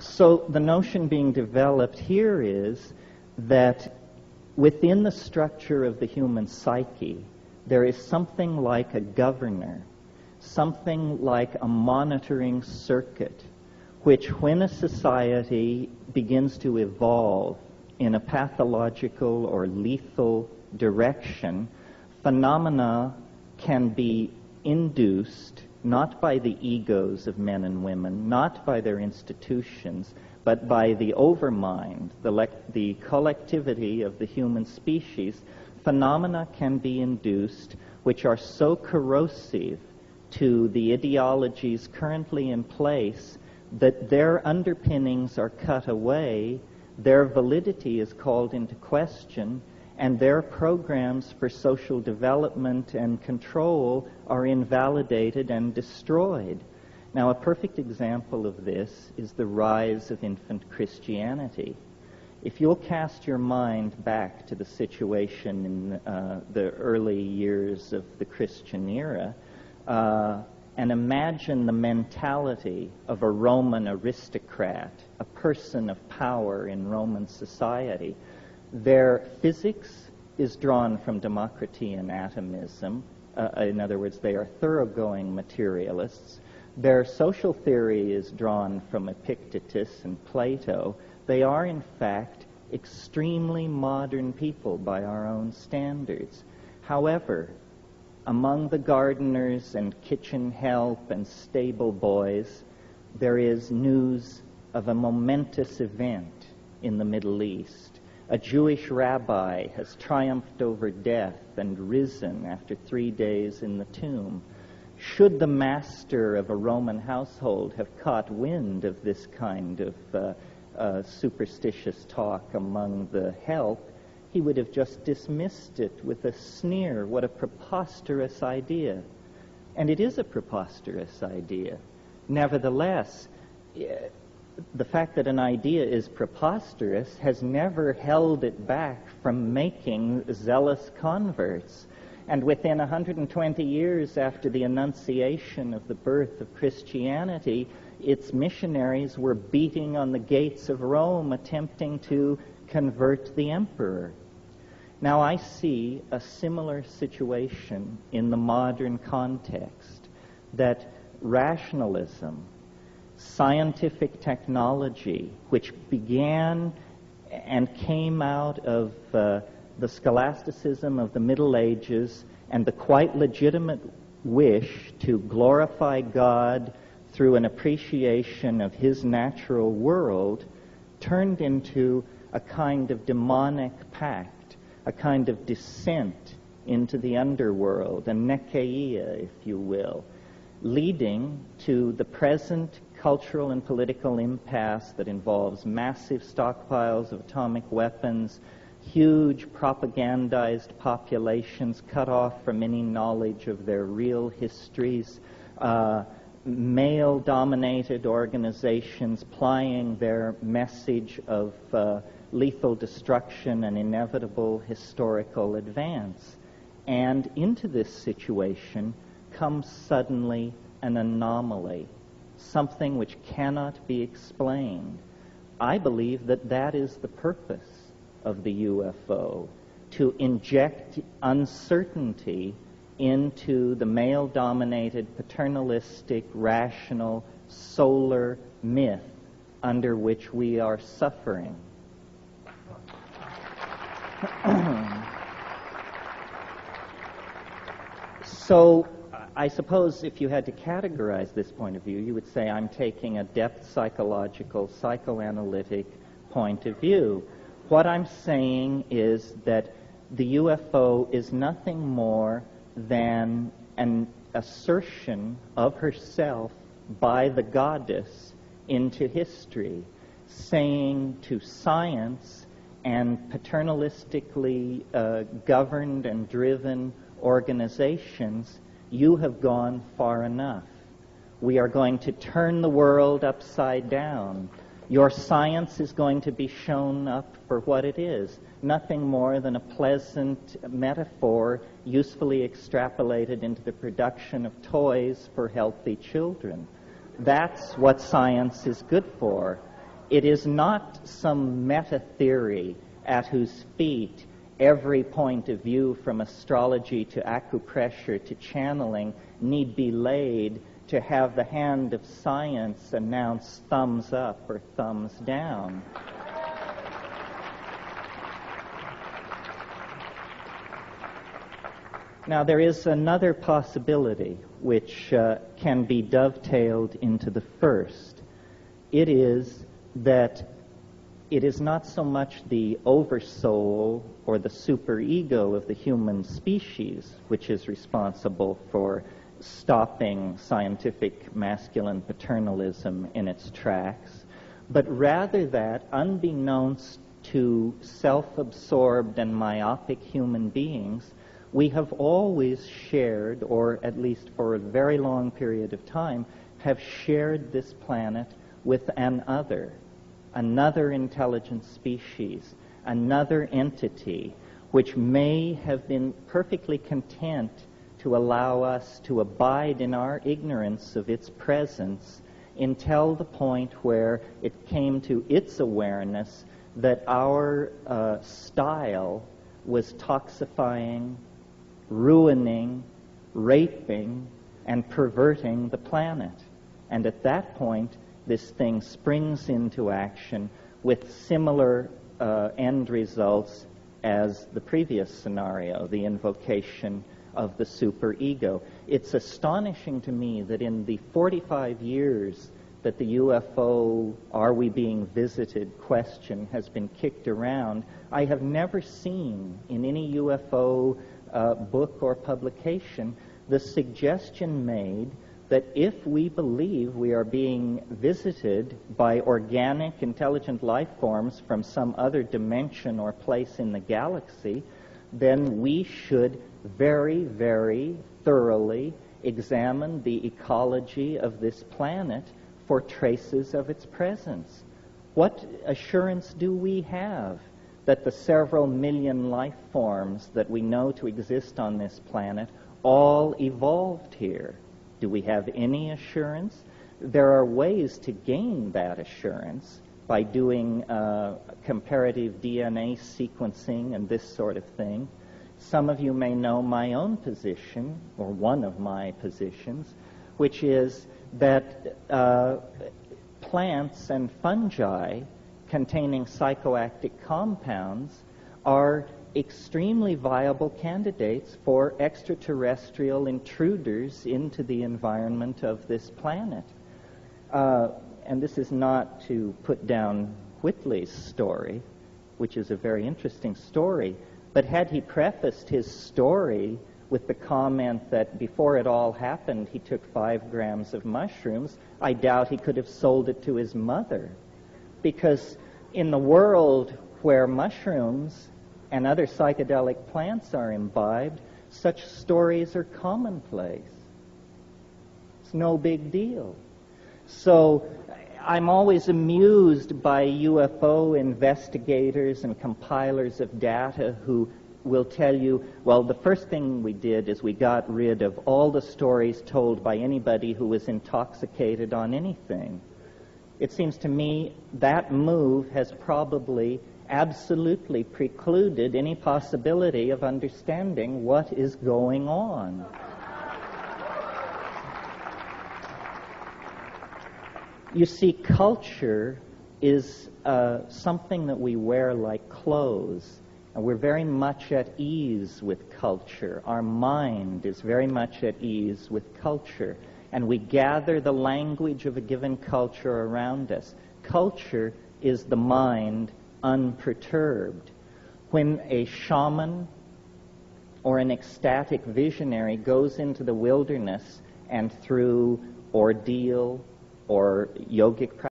So the notion being developed here is that within the structure of the human psyche, there is something like a governor, something like a monitoring circuit, which when a society begins to evolve in a pathological or lethal direction, phenomena can be induced not by the egos of men and women, not by their institutions, but by the overmind, the collectivity of the human species. Phenomena can be induced which are so corrosive to the ideologies currently in place that their underpinnings are cut away, their validity is called into question, and their programs for social development and control are invalidated and destroyed. Now, a perfect example of this is the rise of infant Christianity. If you'll cast your mind back to the situation in the early years of the Christian era, and imagine the mentality of a Roman aristocrat, a person of power in Roman society. Their physics is drawn from democracy and atomism. In other words, they are thoroughgoing materialists. Their social theory is drawn from Epictetus and Plato. They are, in fact, extremely modern people by our own standards. However, among the gardeners and kitchen help and stable boys, there is news of a momentous event in the Middle East. A Jewish rabbi has triumphed over death and risen after 3 days in the tomb. Should the master of a Roman household have caught wind of this kind of superstitious talk among the help, he would have just dismissed it with a sneer. What a preposterous idea. And it is a preposterous idea. Nevertheless, the fact that an idea is preposterous has never held it back from making zealous converts. And within 120 years after the Annunciation of the birth of Christianity, its missionaries were beating on the gates of Rome, attempting to convert the emperor. Now I see a similar situation in the modern context, that rationalism, scientific technology, which began and came out of the scholasticism of the Middle Ages and the quite legitimate wish to glorify God through an appreciation of His natural world, turned into a kind of demonic pact, a kind of descent into the underworld, a nekeia, if you will, leading to the present cultural and political impasse that involves massive stockpiles of atomic weapons, huge propagandized populations cut off from any knowledge of their real histories, male-dominated organizations plying their message of lethal destruction and inevitable historical advance. And into this situation comes suddenly an anomaly, something which cannot be explained. I believe that that is the purpose of the UFO, to inject uncertainty into the male-dominated, paternalistic, rational, solar myth under which we are suffering. So, I suppose if you had to categorize this point of view, you would say I'm taking a depth psychological, psychoanalytic point of view. What I'm saying is that the UFO is nothing more than an assertion of herself by the goddess into history, saying to science and paternalistically governed and driven organizations, you have gone far enough. We are going to turn the world upside down. Your science is going to be shown up for what it is, nothing more than a pleasant metaphor usefully extrapolated into the production of toys for healthy children. That's what science is good for. It is not some meta-theory at whose feet every point of view from astrology to acupressure to channeling need be laid to have the hand of science announce thumbs up or thumbs down. Now, there is another possibility which can be dovetailed into the first. It is that it is not so much the oversoul or the superego of the human species which is responsible for stopping scientific masculine paternalism in its tracks, but rather that, unbeknownst to self-absorbed and myopic human beings, we have always shared, or at least for a very long period of time, have shared this planet with another intelligent species, another entity, which may have been perfectly content to allow us to abide in our ignorance of its presence until the point where it came to its awareness that our style was toxifying, ruining, raping, and perverting the planet. And at that point, this thing springs into action with similar end results as the previous scenario, the invocation of the superego. It's astonishing to me that in the 45 years that the UFO, are we being visited question has been kicked around, I have never seen in any UFO book or publication the suggestion made that if we believe we are being visited by organic, intelligent life forms from some other dimension or place in the galaxy, then we should very, very thoroughly examine the ecology of this planet for traces of its presence. What assurance do we have that the several million life forms that we know to exist on this planet all evolved here? Do we have any assurance? There are ways to gain that assurance by doing comparative DNA sequencing and this sort of thing. Some of you may know my own position, or one of my positions, which is that plants and fungi containing psychoactive compounds are extremely viable candidates for extraterrestrial intruders into the environment of this planet. And this is not to put down Whitley's story, which is a very interesting story, but had he prefaced his story with the comment that before it all happened he took 5 grams of mushrooms, I doubt he could have sold it to his mother. Because in the world where mushrooms and other psychedelic plants are imbibed, such stories are commonplace. It's no big deal. So I'm always amused by UFO investigators and compilers of data who will tell you, well, the first thing we did is we got rid of all the stories told by anybody who was intoxicated on anything. It seems to me that move has probably absolutely precluded any possibility of understanding what is going on. You see, culture is something that we wear like clothes, and we're very much at ease with culture. Our mind is very much at ease with culture, and we gather the language of a given culture around us. Culture is the mind unperturbed. When a shaman or an ecstatic visionary goes into the wilderness and through ordeal or yogic